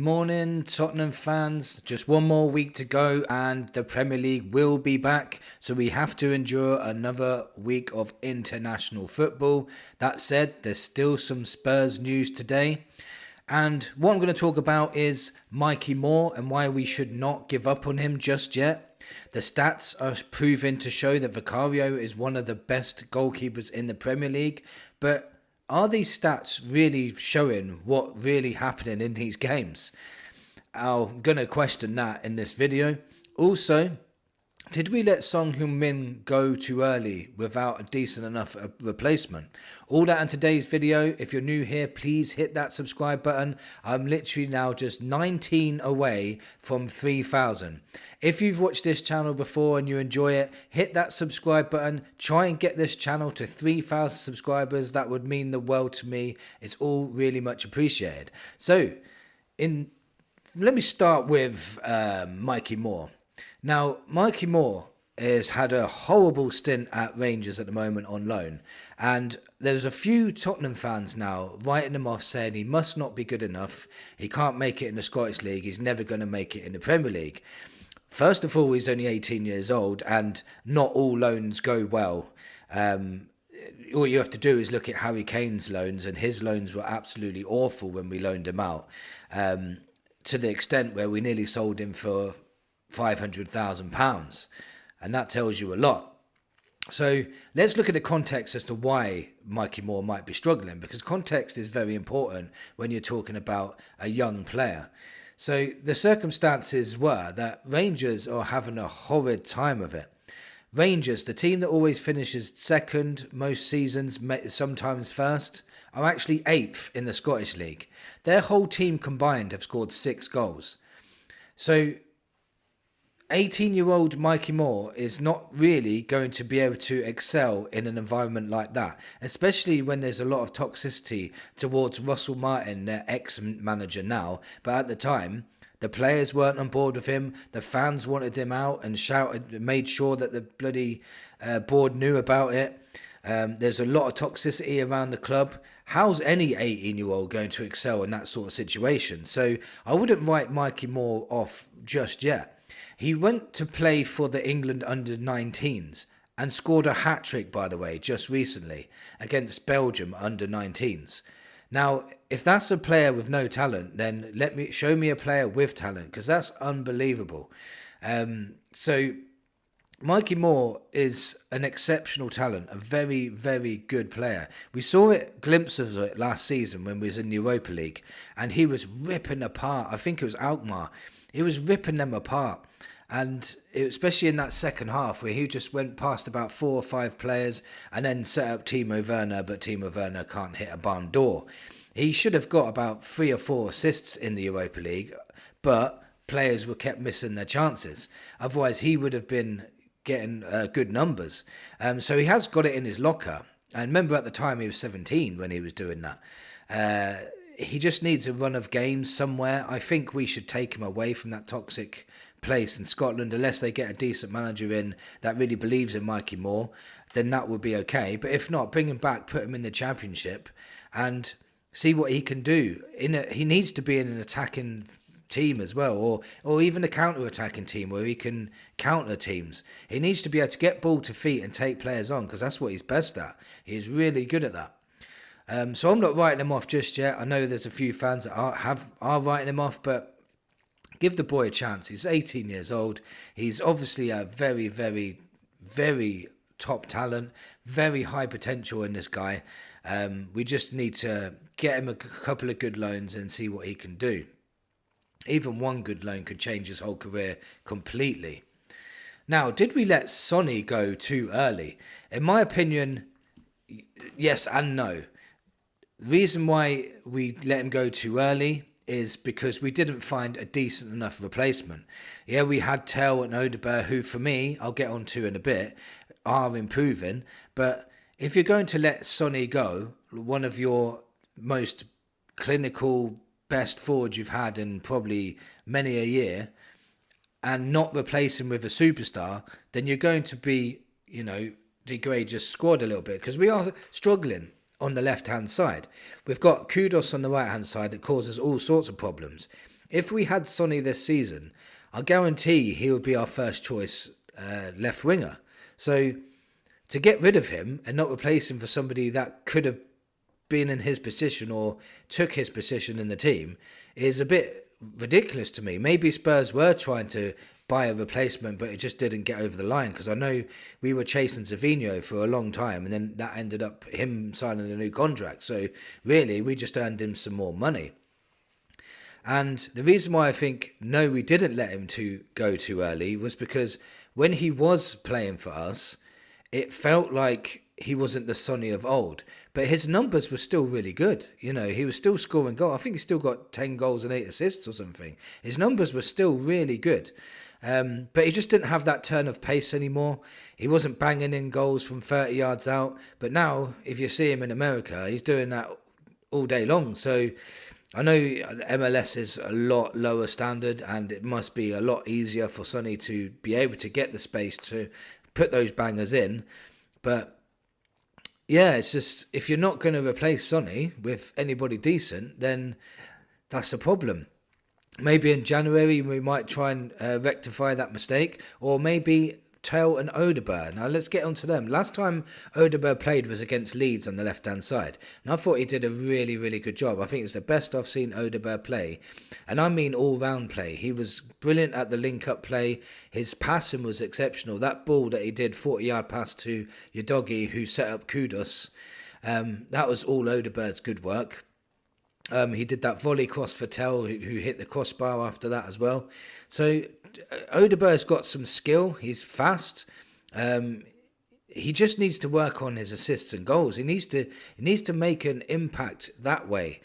morning, Tottenham fans. Just one more week to go and the Premier League will be back. So we have to endure another week of international football. That said, there's still some Spurs news today. And what I'm going to talk about is Mikey Moore and why we should not give up on him just yet. The stats are proving to show that Vicario is one of the best goalkeepers in the Premier League. But are these stats really showing what really happening in these games? I'm going to question that in this video. Also, did we let Son Heung-min go too early without a decent enough replacement? All that in today's video. If you're new here, please hit that subscribe button. I'm literally now just 19 away from 3,000. If you've watched this channel before and you enjoy it, hit that subscribe button. Try and get this channel to 3,000 subscribers. That would mean the world to me. It's all really much appreciated. So, let me start with Mikey Moore. Now, Mikey Moore has had a horrible stint at Rangers at the moment on loan. And there's a few Tottenham fans now writing him off saying he must not be good enough. He can't make it in the Scottish League. He's never going to make it in the Premier League. First of all, he's only 18 years old and not all loans go well. All you have to do is look at Harry Kane's loans, and his loans were absolutely awful when we loaned him out. To the extent where we nearly sold him for £500,000, and that tells you a lot. So let's look at the context as to why Mikey Moore might be struggling, because context is very important when you're talking about a young player. So the circumstances were that Rangers are having a horrid time of it. Rangers, the team that always finishes second most seasons, sometimes first, are actually 8th in the Scottish League. Their whole team combined have scored 6 goals. So 18-year-old Mikey Moore is not really going to be able to excel in an environment like that, especially when there's a lot of toxicity towards Russell Martin, their ex-manager now. But at the time, the players weren't on board with him. The fans wanted him out and made sure that the bloody board knew about it. There's a lot of toxicity around the club. How's any 18-year-old going to excel in that sort of situation? So I wouldn't write Mikey Moore off just yet. He went to play for the England under-19s and scored a hat-trick, by the way, just recently against Belgium under-19s. Now, if that's a player with no talent, then show me a player with talent, because that's unbelievable. So Mikey Moore is an exceptional talent, a very, very good player. We saw glimpses of it last season when we was in the Europa League, and he was ripping apart. I think it was Alkmaar. He was ripping them apart. And especially in that second half where he just went past about 4 or 5 players and then set up Timo Werner, but Timo Werner can't hit a barn door. He should have got about 3 or 4 assists in the Europa League, but players were kept missing their chances. Otherwise, he would have been getting good numbers. So he has got it in his locker. And remember, at the time, he was 17 when he was doing that. He just needs a run of games somewhere. I think we should take him away from that toxic place in Scotland, unless they get a decent manager in that really believes in Mikey Moore. Then that would be okay. But if not, bring him back, put him in the Championship, and see what he can do. He needs to be in an attacking team as well, or even a counter-attacking team where he can counter teams. He needs to be able to get ball to feet and take players on, because that's what he's best at. He's really good at that. So I'm not writing him off just yet. I know there's a few fans that are writing him off, but give the boy a chance. He's 18 years old. He's obviously a very, very, very top talent, very high potential in this guy. We just need to get him a couple of good loans and see what he can do. Even one good loan could change his whole career completely. Now, did we let Sonny go too early? In my opinion, yes and no. The reason why we let him go too early is because we didn't find a decent enough replacement. Yeah, we had Tell and Odegaard, who for me, I'll get onto in a bit, are improving. But if you're going to let Sonny go, one of your most clinical, best forwards you've had in probably many a year, and not replace him with a superstar, then you're going to be, degrade your squad a little bit, because we are struggling on the left-hand side. We've got Kudos on the right-hand side that causes all sorts of problems. If we had Sonny this season, I guarantee he would be our first choice left winger. So to get rid of him and not replace him for somebody that could have been in his position or took his position in the team is a bit ridiculous to me. Maybe Spurs were trying to buy a replacement, but it just didn't get over the line, because I know we were chasing Savinho for a long time, and then that ended up him signing a new contract. So really, we just earned him some more money. And the reason why I think, no, we didn't let him to go too early was because when he was playing for us, it felt like he wasn't the Sonny of old, but his numbers were still really good. You know, he was still scoring goals. I think he still got 10 goals and 8 assists or something. His numbers were still really good. But he just didn't have that turn of pace anymore. He wasn't banging in goals from 30 yards out. But now, if you see him in America, he's doing that all day long. So I know MLS is a lot lower standard, and it must be a lot easier for Sonny to be able to get the space to put those bangers in. But yeah, it's just, if you're not going to replace Sonny with anybody decent, then that's a problem. Maybe in January we might try and rectify that mistake, or maybe Tell and Odegaard. Now let's get on to them. Last time Odegaard played was against Leeds on the left-hand side, and I thought he did a really, really good job. I think it's the best I've seen Odegaard play, and I mean all-round play. He was brilliant at the link-up play. His passing was exceptional. That ball that he did, 40-yard pass to your doggy who set up Kudos, that was all Odegaard's good work. He did that volley cross for Tell, who hit the crossbar after that as well. So Odegaard's got some skill. He's fast. He just needs to work on his assists and goals. He needs to make an impact that way,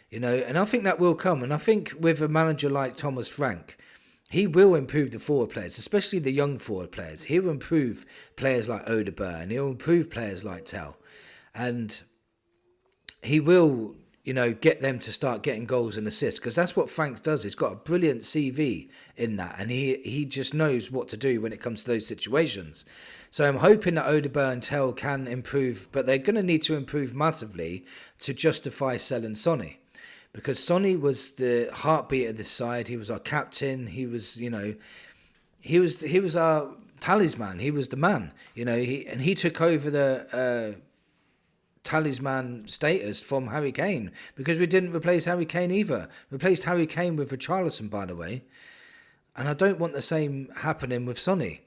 you know. And I think that will come. And I think with a manager like Thomas Frank, he will improve the forward players, especially the young forward players. He will improve players like Odegaard, and he'll improve players like Tell, and he will, you know, get them to start getting goals and assists, because that's what Franks does. He's got a brilliant CV in that, and he just knows what to do when it comes to those situations. So I'm hoping that Odegaard and Tell can improve, but they're going to need to improve massively to justify selling Sonny, because Sonny was the heartbeat of this side. He was our captain. He was, you know, he was our talisman. He was the man, you know. He took over the talisman status from Harry Kane, because we didn't replace Harry Kane either. Replaced Harry Kane with Richarlison, by the way. And I don't want the same happening with Sonny.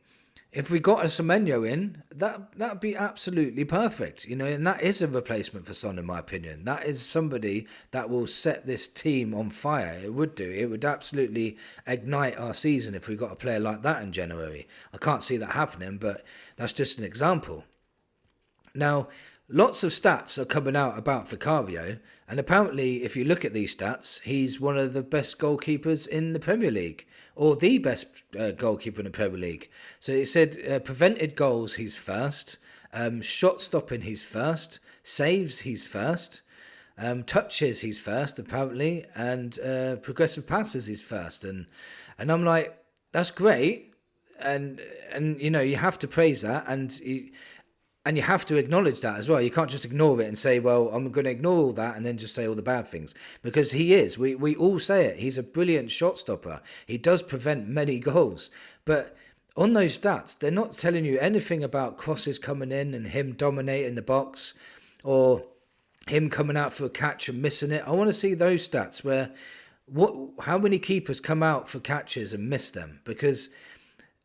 If we got a Semenyo in, that'd be absolutely perfect, you know, and that is a replacement for Son, in my opinion. That is somebody that will set this team on fire. It would do. It would absolutely ignite our season if we got a player like that in January. I can't see that happening, but that's just an example. Now, lots of stats are coming out about Vicario, and apparently, if you look at these stats, he's one of the best goalkeepers in the Premier League, or the best goalkeeper in the Premier League. So it said prevented goals, he's first, shot stopping, he's first, saves, he's first, touches, he's first, apparently, and progressive passes, he's first. And I'm like, that's great, and you know, you have to praise that, and you have to acknowledge that as well. You can't just ignore it and say, well, I'm going to ignore all that and then just say all the bad things. Because he is. We all say it. He's a brilliant shot stopper. He does prevent many goals. But on those stats, they're not telling you anything about crosses coming in and him dominating the box, or him coming out for a catch and missing it. I want to see those stats where how many keepers come out for catches and miss them. Because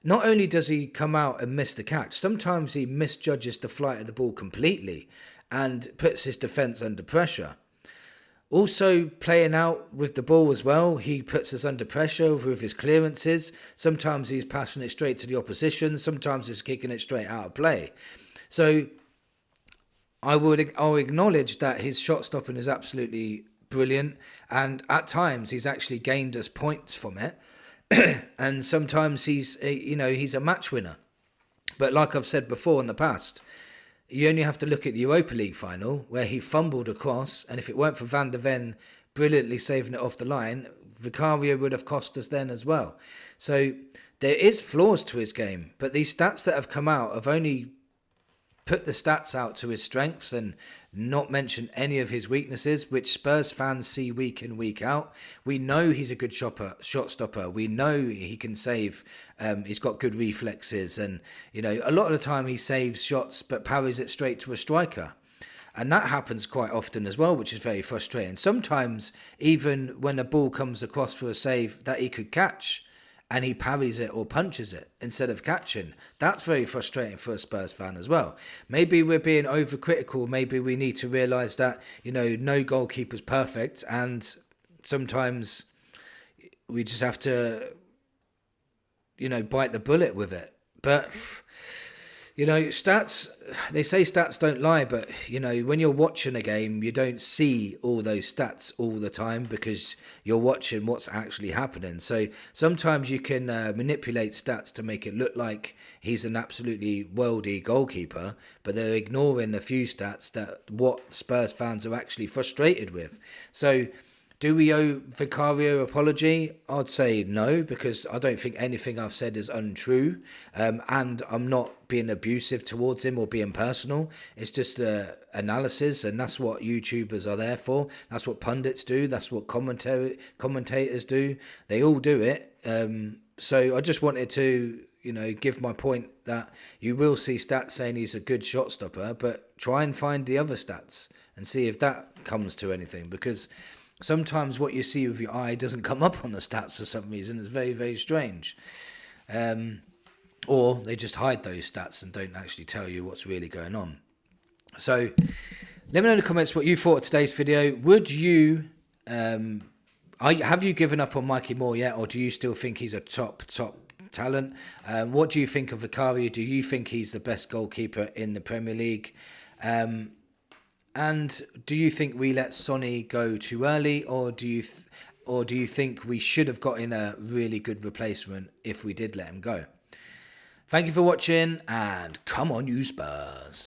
not only does he come out and miss the catch, sometimes he misjudges the flight of the ball completely and puts his defence under pressure. Also, playing out with the ball as well, he puts us under pressure with his clearances. Sometimes he's passing it straight to the opposition. Sometimes he's kicking it straight out of play. So I'll acknowledge that his shot stopping is absolutely brilliant, and at times he's actually gained us points from it. And sometimes he's a match winner. But like I've said before in the past, you only have to look at the Europa League final where he fumbled across, and if it weren't for Van der Ven brilliantly saving it off the line, Vicario would have cost us then as well. So there is flaws to his game, but these stats that have come out have only put the stats out to his strengths and not mention any of his weaknesses, which Spurs fans see week in, week out. We know he's a good shot stopper. We know he can save. He's got good reflexes, and a lot of the time he saves shots but parries it straight to a striker. And that happens quite often as well, which is very frustrating. Sometimes, even when a ball comes across for a save that he could catch, and he parries it or punches it instead of catching. That's very frustrating for a Spurs fan as well. Maybe we're being overcritical. Maybe we need to realise that, no goalkeeper's perfect, and sometimes we just have to, bite the bullet with it. But stats, they say stats don't lie, but, when you're watching a game, you don't see all those stats all the time because you're watching what's actually happening. So sometimes you can manipulate stats to make it look like he's an absolutely worldy goalkeeper, but they're ignoring a few stats that what Spurs fans are actually frustrated with. So do we owe Vicario apology? I'd say no, because I don't think anything I've said is untrue. And I'm not being abusive towards him or being personal. It's just analysis, and that's what YouTubers are there for. That's what pundits do. That's what commentators do. They all do it. So I just wanted to, give my point that you will see stats saying he's a good shot stopper, but try and find the other stats and see if that comes to anything, because sometimes what you see with your eye doesn't come up on the stats for some reason. It's very, very strange. Or they just hide those stats and don't actually tell you what's really going on. So let me know in the comments what you thought of today's video. Would you, have you given up on Mikey Moore yet, or do you still think he's a top talent? What do you think of Vicario? Do you think he's the best goalkeeper in the Premier League? And do you think we let Sonny go too early, or do you think we should have got in a really good replacement if we did let him go? Thank you for watching, and come on, you Spurs.